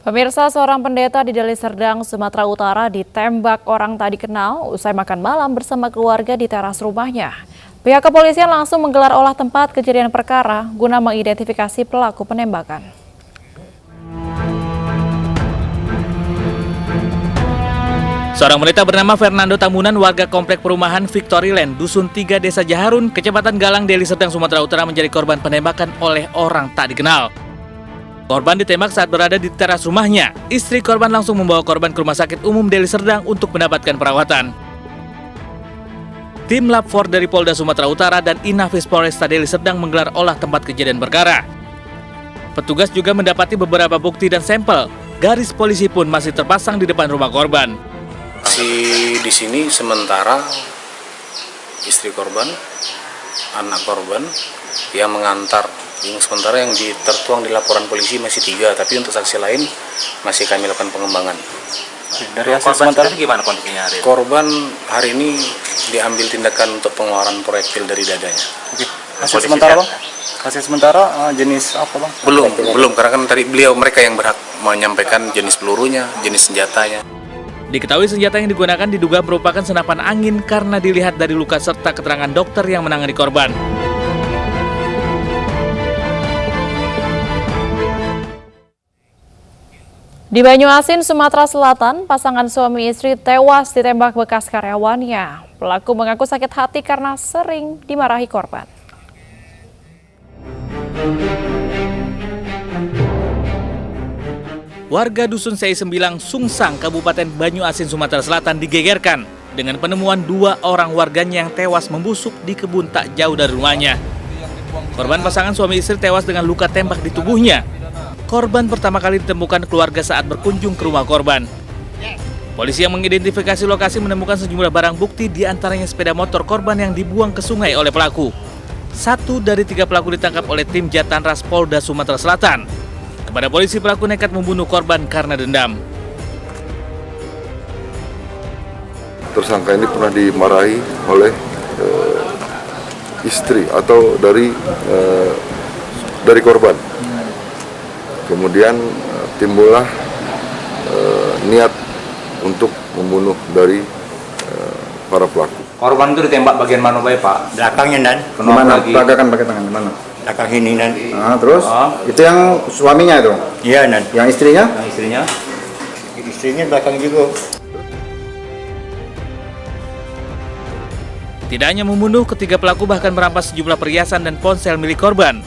Pemirsa, seorang pendeta di Deli Serdang, Sumatera Utara ditembak orang tak dikenal usai makan malam bersama keluarga di teras rumahnya. Pihak kepolisian langsung menggelar olah tempat kejadian perkara guna mengidentifikasi pelaku penembakan. Seorang wanita bernama Fernando Tambunan, warga komplek perumahan Victory Land, Dusun 3, Desa Jaharun, Kecamatan Galang, Deli Serdang, Sumatera Utara menjadi korban penembakan oleh orang tak dikenal. Korban ditembak saat berada di teras rumahnya. Istri korban langsung membawa korban ke Rumah Sakit Umum Deli Serdang untuk mendapatkan perawatan. Tim Lab 4 dari Polda Sumatera Utara dan Inafis Polresta Deli Serdang menggelar olah tempat kejadian perkara. Petugas juga mendapati beberapa bukti dan sampel. Garis polisi pun masih terpasang di depan rumah korban. Di sini sementara istri korban, anak korban yang mengantar. Yang sementara yang tertuang di laporan polisi masih 3, tapi untuk saksi lain masih kami lakukan pengembangan. Dari hasil sementara gimana kondisinya hari ini? Korban hari ini diambil tindakan untuk pengeluaran proyektil dari dadanya. Oke. Hasil sementara bang? Hasil sementara jenis apa bang? Belum, karena kan tadi mereka yang berhak menyampaikan jenis pelurunya, jenis senjatanya. Diketahui senjata yang digunakan diduga merupakan senapan angin karena dilihat dari luka serta keterangan dokter yang menangani korban. Di Banyuasin, Sumatera Selatan, pasangan suami istri tewas ditembak bekas karyawannya. Pelaku mengaku sakit hati karena sering dimarahi korban. Warga Dusun Sei Sembilang, Sungsang, Kabupaten Banyuasin, Sumatera Selatan digegerkan dengan penemuan 2 orang warganya yang tewas membusuk di kebun tak jauh dari rumahnya. Korban pasangan suami istri tewas dengan luka tembak di tubuhnya. Korban pertama kali ditemukan keluarga saat berkunjung ke rumah korban. Polisi yang mengidentifikasi lokasi menemukan sejumlah barang bukti, diantaranya sepeda motor korban yang dibuang ke sungai oleh pelaku. 1 dari 3 pelaku ditangkap oleh tim Jatanras Polda Sumatera Selatan. Kepada polisi, pelaku nekat membunuh korban karena dendam. Tersangka ini pernah dimarahi oleh istri atau dari korban. Kemudian timbullah niat untuk membunuh dari para pelaku. Korban itu ditembak bagian mana Pak? Belakangnya dan. Mana? Pelagakan pakai tangan mana? Belakang ini dan. Terus? Itu yang suaminya itu? Iya dan. Yang istrinya? Yang istrinya? Istrinya belakang juga. Tidak hanya membunuh, ketiga pelaku bahkan merampas sejumlah perhiasan dan ponsel milik korban.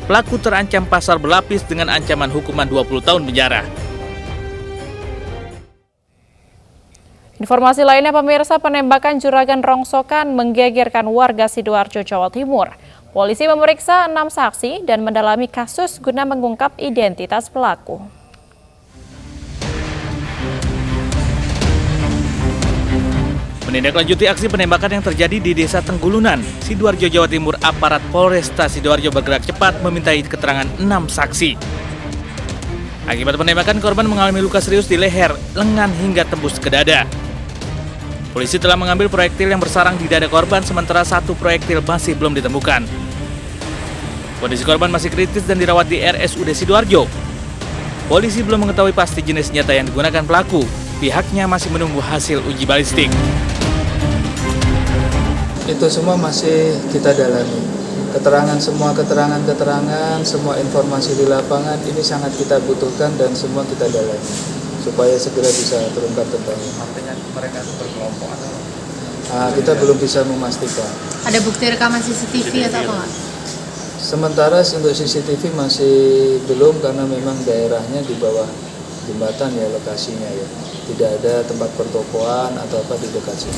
Pelaku terancam pasal berlapis dengan ancaman hukuman 20 tahun penjara. Informasi lainnya, pemirsa, penembakan juragan rongsokan menggegerkan warga Sidoarjo, Jawa Timur. Polisi memeriksa 6 saksi dan mendalami kasus guna mengungkap identitas pelaku. Menindaklanjuti aksi penembakan yang terjadi di Desa Tenggulunan, Sidoarjo, Jawa Timur, aparat Polresta Sidoarjo bergerak cepat memintai keterangan 6 saksi. Akibat penembakan, korban mengalami luka serius di leher, lengan hingga tembus ke dada. Polisi telah mengambil proyektil yang bersarang di dada korban, sementara 1 proyektil masih belum ditemukan. Kondisi korban masih kritis dan dirawat di RSUD Sidoarjo. Polisi belum mengetahui pasti jenis senjata yang digunakan pelaku. Pihaknya masih menunggu hasil uji balistik. Itu semua masih kita dalami. Semua keterangan, semua informasi di lapangan ini sangat kita butuhkan dan semua kita dalami supaya segera bisa terungkap kembali. Artinya mereka berkelompok atau? Kita belum bisa memastikan. Ada bukti rekaman CCTV atau apa nggak? Sementara untuk CCTV masih belum karena memang daerahnya di bawah jembatan ya lokasinya ya. Tidak ada tempat pertokoan atau apa di dekat sini.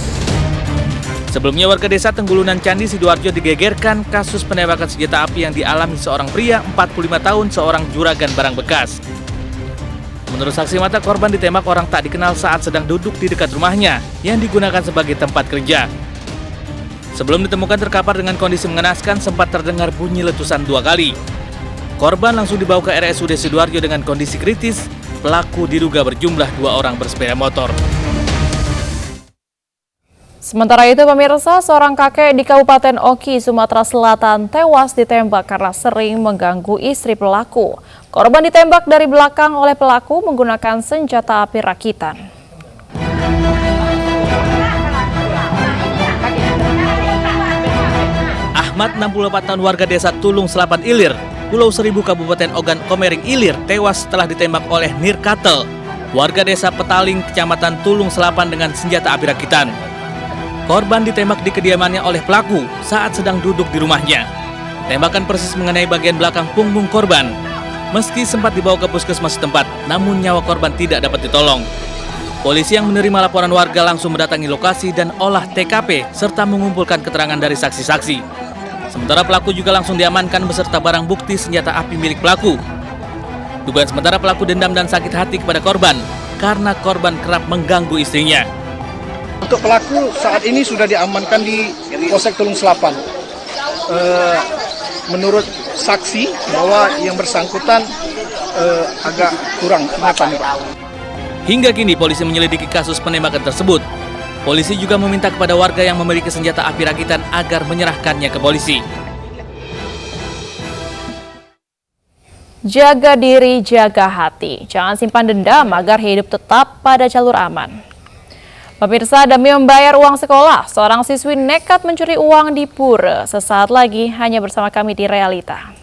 Sebelumnya, warga Desa Tenggulunan Candi, Sidoarjo digegerkan kasus penembakan senjata api yang dialami seorang pria 45 tahun, seorang juragan barang bekas. Menurut saksi mata, korban ditembak orang tak dikenal saat sedang duduk di dekat rumahnya yang digunakan sebagai tempat kerja. Sebelum ditemukan terkapar dengan kondisi mengenaskan, sempat terdengar bunyi letusan 2 kali. Korban langsung dibawa ke RSUD Sidoarjo dengan kondisi kritis. Pelaku diduga berjumlah 2 orang bersepeda motor. Sementara itu, pemirsa, seorang kakek di Kabupaten Oki, Sumatera Selatan tewas ditembak karena sering mengganggu istri pelaku. Korban ditembak dari belakang oleh pelaku menggunakan senjata api rakitan. Ahmad, 64 tahun warga desa Tulung Selapan Ilir, Pulau Seribu, Kabupaten Ogan Komering Ilir, tewas setelah ditembak oleh Nirkatel, warga desa Petaling, Kecamatan Tulung Selapan dengan senjata api rakitan. Korban ditembak di kediamannya oleh pelaku saat sedang duduk di rumahnya. Tembakan persis mengenai bagian belakang punggung korban. Meski sempat dibawa ke puskesmas setempat, namun nyawa korban tidak dapat ditolong. Polisi yang menerima laporan warga langsung mendatangi lokasi dan olah TKP serta mengumpulkan keterangan dari saksi-saksi. Sementara pelaku juga langsung diamankan beserta barang bukti senjata api milik pelaku. Dugaan sementara pelaku dendam dan sakit hati kepada korban karena korban kerap mengganggu istrinya. Untuk pelaku saat ini sudah diamankan di Polsek Tulung Selapan. Menurut saksi bahwa yang bersangkutan agak kurang ingatan. Hingga kini polisi menyelidiki kasus penembakan tersebut. Polisi juga meminta kepada warga yang memiliki senjata api rakitan agar menyerahkannya ke polisi. Jaga diri, jaga hati. Jangan simpan dendam agar hidup tetap pada jalur aman. Pemirsa, demi membayar uang sekolah, seorang siswi nekat mencuri uang di pura. Sesaat lagi hanya bersama kami di Realita.